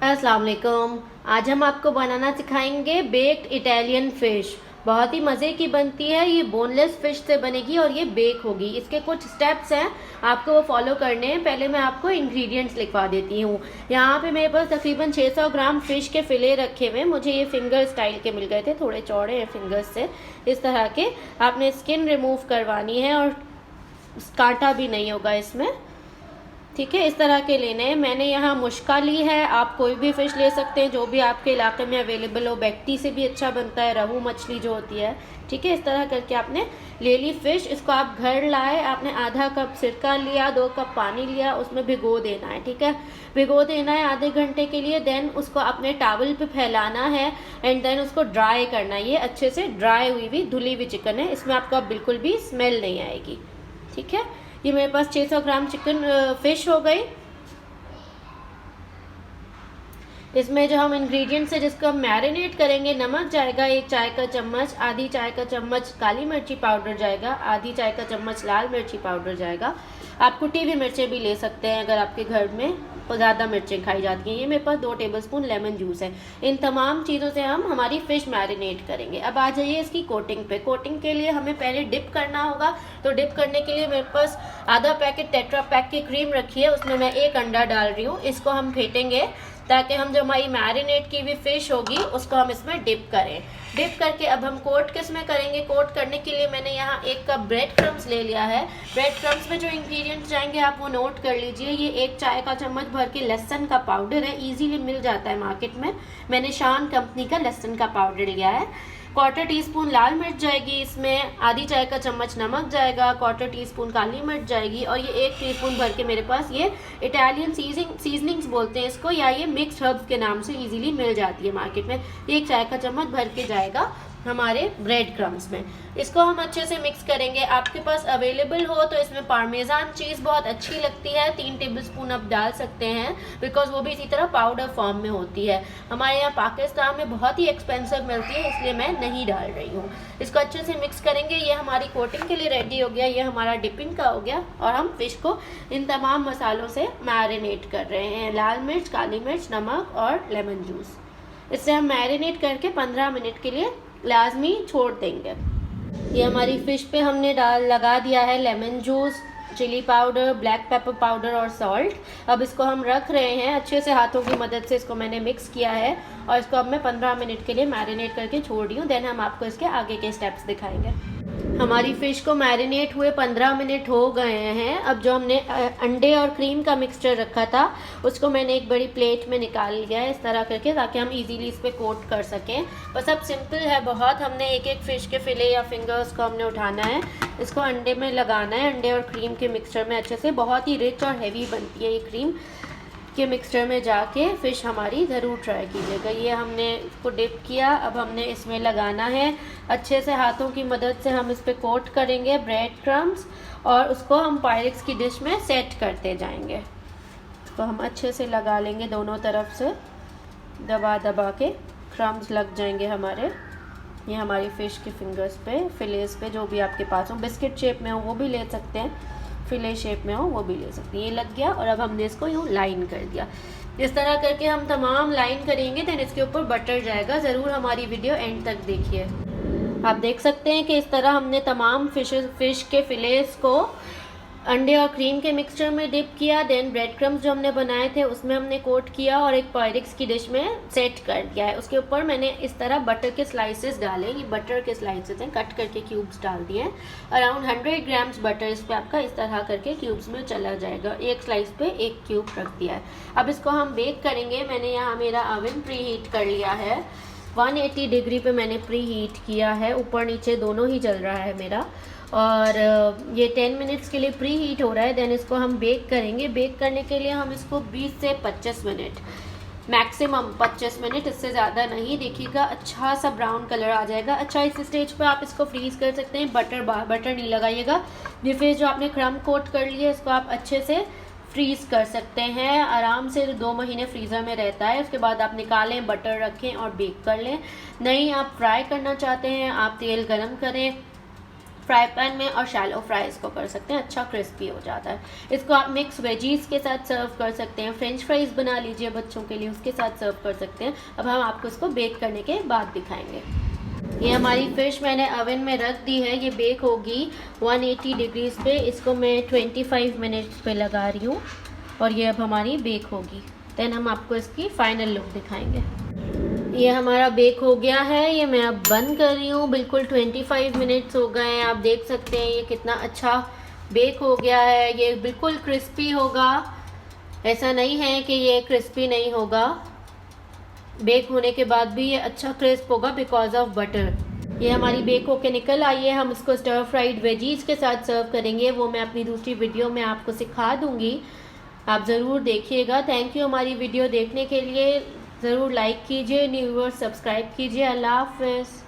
अस्सलाम वालेकुम। आज हम आपको बनाना सिखाएंगे बेक्ड इटालियन फ़िश। बहुत ही मज़े की बनती है। ये बोनलेस फ़िश से बनेगी और ये बेक होगी। इसके कुछ स्टेप्स हैं, आपको वो फॉलो करने हैं। पहले मैं आपको इंग्रेडिएंट्स लिखवा देती हूँ। यहाँ पे मेरे पास तकरीबन 600 ग्राम फ़िश के फ़िले रखे हुए। मुझे ये फिंगर स्टाइल के मिल गए थे, थोड़े चौड़े हैं फिंगर्स से। इस तरह के आपने स्किन रिमूव करवानी है और कांटा भी नहीं होगा इसमें। ठीक है, इस तरह के लेने हैं। मैंने यहाँ मुश्का ली है, आप कोई भी फ़िश ले सकते हैं जो भी आपके इलाके में अवेलेबल हो। बैक्टी से भी अच्छा बनता है, रहू मछली जो होती है। ठीक है, इस तरह करके आपने ले ली फ़िश। इसको आप घर लाए, आपने आधा कप सिरका लिया, 2 कप पानी लिया, उसमें भिगो देना है। ठीक है, भिगो देना है आधे घंटे के लिए। देन उसको अपने टॉवल पे फैलाना है एंड देन उसको ड्राई करना है। ये अच्छे से ड्राई हुई हुई धुली हुई चिकन है, इसमें आपको बिल्कुल भी स्मेल नहीं आएगी। ठीक है, ये मेरे पास 600 ग्राम चिकन फ़िश हो गई। इसमें जो हम इंग्रेडिएंट्स है जिसको हम मैरिनेट करेंगे, नमक जाएगा 1 चाय का चम्मच, आधी चाय का चम्मच काली मिर्ची पाउडर जाएगा, आधी चाय का चम्मच लाल मिर्ची पाउडर जाएगा। आप कुटी हुई मिर्चें भी ले सकते हैं अगर आपके घर में ज़्यादा मिर्चें खाई जाती हैं। ये मेरे पास 2 टेबलस्पून लेमन जूस है। इन तमाम चीज़ों से हम हमारी फ़िश मैरिनेट करेंगे। अब आ जाइए इसकी कोटिंग पे। कोटिंग के लिए हमें पहले डिप करना होगा। तो डिप करने के लिए मेरे पास आधा पैकेट टेट्रा पैक की क्रीम रखी है, उसमें मैं 1 अंडा डाल रही हूँ। इसको हम फेंटेंगे ताकि हम जो हमारी मैरिनेट की हुई फ़िश होगी उसको हम इसमें डिप करें। डिप करके अब हम कोट किस में करेंगे? कोट करने के लिए मैंने यहाँ 1 कप ब्रेड क्रम्स ले लिया है। ब्रेड क्रम्स में जो इंग्रेडिएंट्स जाएंगे आप वो नोट कर लीजिए। ये 1 चाय का चम्मच भर के लहसुन का पाउडर है, इजीली मिल जाता है मार्केट में। मैंने शान कंपनी का लहसुन का पाउडर लिया है। 1/4 टीस्पून लाल मिर्च जाएगी इसमें, आधी चाय का चम्मच नमक जाएगा, 1/4 टीस्पून काली मिर्च जाएगी और ये 1 टीस्पून भर के मेरे पास ये इटालियन सीजनिंग्स बोलते हैं इसको, या ये मिक्स्ड हर्ब्स के नाम से इजीली मिल जाती है मार्केट में। 1 चाय का चम्मच भर के जाएगा हमारे ब्रेड क्रम्स में। इसको हम अच्छे से मिक्स करेंगे। आपके पास अवेलेबल हो तो इसमें पार्मेजान चीज़ बहुत अच्छी लगती है, 3 टेबलस्पून आप डाल सकते हैं, बिकॉज वो भी इसी तरह पाउडर फॉर्म में होती है। हमारे यहाँ पाकिस्तान में बहुत ही एक्सपेंसिव मिलती है, इसलिए मैं नहीं डाल रही हूँ। इसको अच्छे से मिक्स करेंगे। ये हमारी कोटिंग के लिए रेडी हो गया, ये हमारा डिपिंग का हो गया और हम फिश को इन तमाम मसालों से मैरिनेट कर रहे हैं। लाल मिर्च, काली मिर्च, नमक और लेमन जूस। इससे हम मैरिनेट करके 15 मिनट के लिए लाजमी छोड़ देंगे। ये हमारी फ़िश पे हमने लगा दिया है lemon juice, chilli powder, black pepper powder और सॉल्ट। अब इसको हम रख रहे हैं अच्छे से, हाथों की मदद से इसको मैंने मिक्स किया है और इसको अब मैं 15 मिनट के लिए मैरिनेट करके छोड़ रही हूँ। देन हम आपको इसके आगे के स्टेप्स दिखाएंगे। हमारी फ़िश को मैरिनेट हुए 15 मिनट हो गए हैं। अब जो हमने अंडे और क्रीम का मिक्सचर रखा था उसको मैंने एक बड़ी प्लेट में निकाल लिया है इस तरह करके, ताकि हम इजीली इस पर कोट कर सकें। बस अब सिंपल है बहुत। हमने एक एक फ़िश के फिले या फिंगर्स को हमने उठाना है, इसको अंडे में लगाना है। अंडे और क्रीम के मिक्सचर में अच्छे से, बहुत ही रिच और हैवी बनती है ये क्रीम के मिक्सचर में जाके फ़िश हमारी ज़रूर ट्राई कीजिएगा। ये हमने इसको डिप किया, अब हमने इसमें लगाना है अच्छे से, हाथों की मदद से हम इस पर कोट करेंगे ब्रेड क्रम्स और उसको हम पायरेक्स की डिश में सेट करते जाएंगे। तो हम अच्छे से लगा लेंगे दोनों तरफ से, दबा दबा के क्रम्स लग जाएंगे हमारे। ये हमारी फ़िश के फिंगर्स पे, फिलेस पे, जो भी आपके पास हो, बिस्किट शेप में हो वो भी ले सकते हैं, फिले शेप में हो वो भी ले सकते हैं। ये लग गया और अब हमने इसको यूँ लाइन कर दिया। इस तरह करके हम तमाम लाइन करेंगे। देन इसके ऊपर बटर जाएगा। ज़रूर हमारी वीडियो एंड तक देखिए। आप देख सकते हैं कि इस तरह हमने तमाम फ़िश के फिलेस को अंडे और क्रीम के मिक्सचर में डिप किया। देन ब्रेड क्रम्स जो हमने बनाए थे उसमें हमने कोट किया और एक पायरेक्स की डिश में सेट कर दिया है। उसके ऊपर मैंने इस तरह बटर के स्लाइसेस डाले। ये बटर के स्लाइसेस हैं, कट करके क्यूब्स डाल दिए हैं। अराउंड 100 ग्राम्स बटर इस पर आपका इस तरह करके क्यूब्स में चला जाएगा। एक स्लाइस पे 1 क्यूब रख दिया है। अब इसको हम बेक करेंगे। मैंने यहाँ मेरा ओवन प्री हीट कर लिया है, 180 डिग्री पे मैंने प्री हीट किया है। ऊपर नीचे दोनों ही चल रहा है मेरा, और ये 10 मिनट्स के लिए प्री हीट हो रहा है। देन इसको हम बेक करेंगे। बेक करने के लिए हम इसको 20 से 25 मिनट, मैक्सिमम 25 मिनट, इससे ज़्यादा नहीं। देखिएगा अच्छा सा ब्राउन कलर आ जाएगा। अच्छा, इस स्टेज पे आप इसको फ्रीज़ कर सकते हैं। बटर नहीं लगाइएगा। ये फिर जो आपने क्रम कोट कर लिया इसको आप अच्छे से फ्रीज़ कर सकते हैं। आराम से 2 महीने फ्रीज़र में रहता है। उसके बाद आप निकालें, बटर रखें और बेक कर लें। नहीं आप फ्राई करना चाहते हैं, आप तेल गरम करें, फ्राई पैन में और शैलो फ्राई इसको कर सकते हैं, अच्छा क्रिस्पी हो जाता है। इसको आप मिक्स वेजीज के साथ सर्व कर सकते हैं, फ्रेंच फ्राइज बना लीजिए बच्चों के लिए, उसके साथ सर्व कर सकते हैं। अब हम आपको इसको बेक करने के बाद दिखाएंगे। ये हमारी फ़िश मैंने ओवन में रख दी है, ये बेक होगी 180 डिग्रीज़ पे। इसको मैं 25 मिनट्स पे लगा रही हूँ और ये अब हमारी बेक होगी। देन हम आपको इसकी फ़ाइनल लुक दिखाएंगे। ये हमारा बेक हो गया है, ये मैं अब बंद कर रही हूँ। बिल्कुल 25 मिनट्स हो गए हैं, आप देख सकते हैं ये कितना अच्छा बेक हो गया है। ये बिल्कुल क्रिस्पी होगा, ऐसा नहीं है कि ये क्रिस्पी नहीं होगा। बेक होने के बाद भी ये अच्छा क्रिस्प होगा बिकॉज ऑफ बटर। ये हमारी बेक होके निकल आई है, हम इसको स्टर फ्राइड वेजीज के साथ सर्व करेंगे, वो मैं अपनी दूसरी वीडियो में आपको सिखा दूंगी, आप ज़रूर देखिएगा। थैंक यू हमारी वीडियो देखने के लिए, ज़रूर लाइक कीजिए, न्यू व्यूअर्स सब्सक्राइब कीजिए। अल्लाह हाफ़िज़।